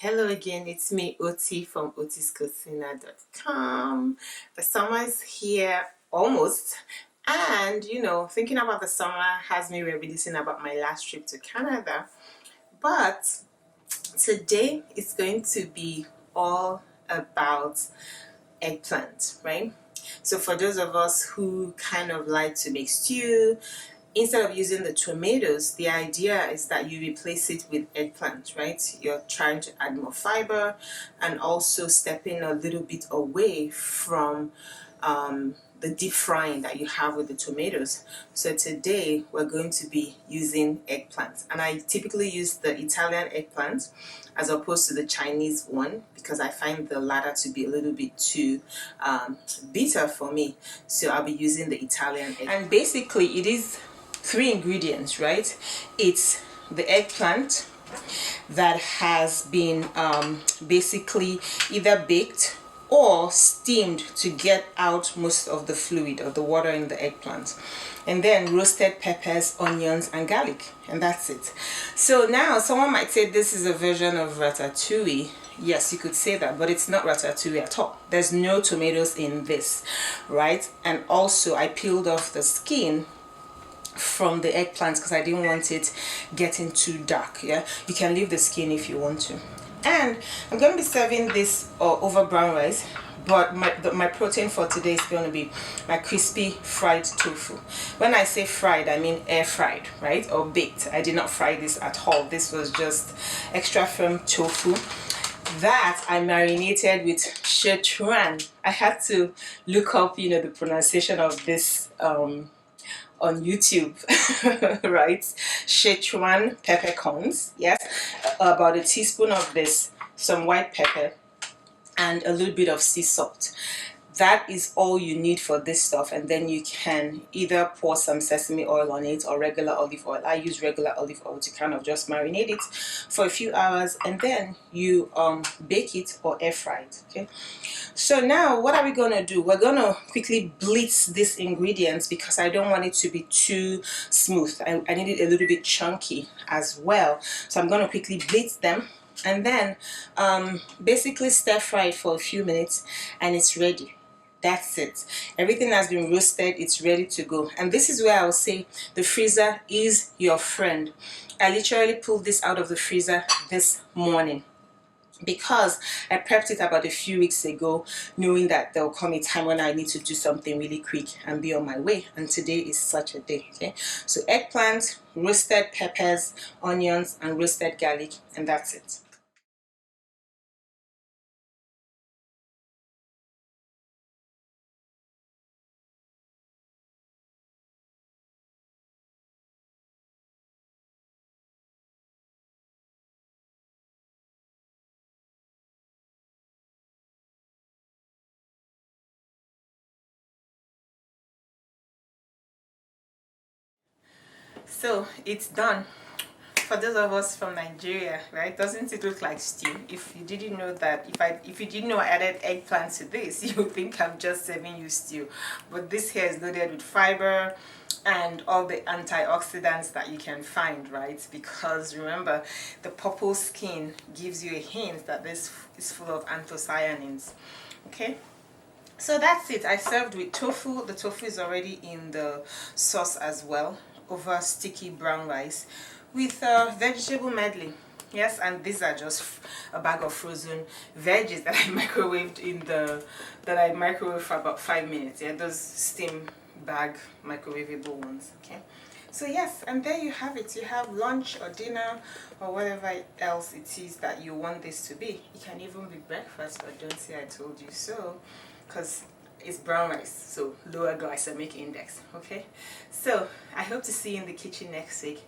Hello again, it's me, Oti from otiscocina.com. The summer is here almost, and thinking about the summer has me reminiscing about my last trip to Canada. But today it's going to be all about eggplant, right? So for those of us who kind of like to make stew, instead of using the tomatoes, the idea is that you replace it with eggplant, right? You're trying to add more fiber and also stepping a little bit away from the deep frying that you have with the tomatoes. So today we're going to be using eggplant, and I typically use the Italian eggplant as opposed to the Chinese one because I find the latter to be a little bit too bitter for me. So I'll be using the Italian eggplant. And basically it is three ingredients, right? It's the eggplant that has been basically either baked or steamed to get out most of the fluid or the water in the eggplant, and then roasted peppers, onions, and garlic, and that's it. So now someone might say this is a version of ratatouille. Yes, you could say that, but it's not ratatouille at all. There's no tomatoes in this, right? And also I peeled off the skin from the eggplants because I didn't want it getting too dark. Yeah, you can leave the skin if you want to. And I'm going to be serving this over brown rice, but my protein for today is going to be my crispy fried tofu. When I say fried, I mean air fried, right, or baked. I did not fry this at all. This was just extra firm tofu that I marinated with Sichuan. I had to look up the pronunciation of this on YouTube, right? Sichuan peppercorns, yes, about a teaspoon of this, some white pepper, and a little bit of sea salt. That is all you need for this stuff, and then you can either pour some sesame oil on it or regular olive oil. I use regular olive oil to kind of just marinate it for a few hours, and then you bake it or air fry it. Okay, so now what are we gonna do? We're gonna quickly blitz these ingredients because I don't want it to be too smooth. I need it a little bit chunky as well, so I'm gonna quickly blitz them and then basically stir fry it for a few minutes, and it's ready. That's it. Everything has been roasted. It's ready to go. And this is where I'll say the freezer is your friend. I literally pulled this out of the freezer this morning because I prepped it about a few weeks ago, knowing that there will come a time when I need to do something really quick and be on my way, and today is such a day. Okay, so eggplant, roasted peppers, onions, and roasted garlic, and that's it. So it's done. For those of us from Nigeria, right? Doesn't it look like stew? If you didn't know that, if you didn't know I added eggplant to this, you would think I'm just serving you stew. But this here is loaded with fiber and all the antioxidants that you can find, right? Because remember, the purple skin gives you a hint that this is full of anthocyanins. Okay, so that's it. I served with tofu. The tofu is already in the sauce as well, over sticky brown rice with vegetable medley. Yes, and these are just a bag of frozen veggies that I microwaved for about 5 minutes. Yeah, those steam bag microwavable ones. Okay, so yes, and there you have it. You have lunch or dinner or whatever else it is that you want this to be. It can even be breakfast, but don't say I told you so, because it's brown rice, so lower glycemic index. Okay, so I hope to see you in the kitchen next week.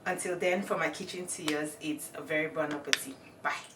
Until then, for my kitchen to yours, it's a very bon appetit. Bye.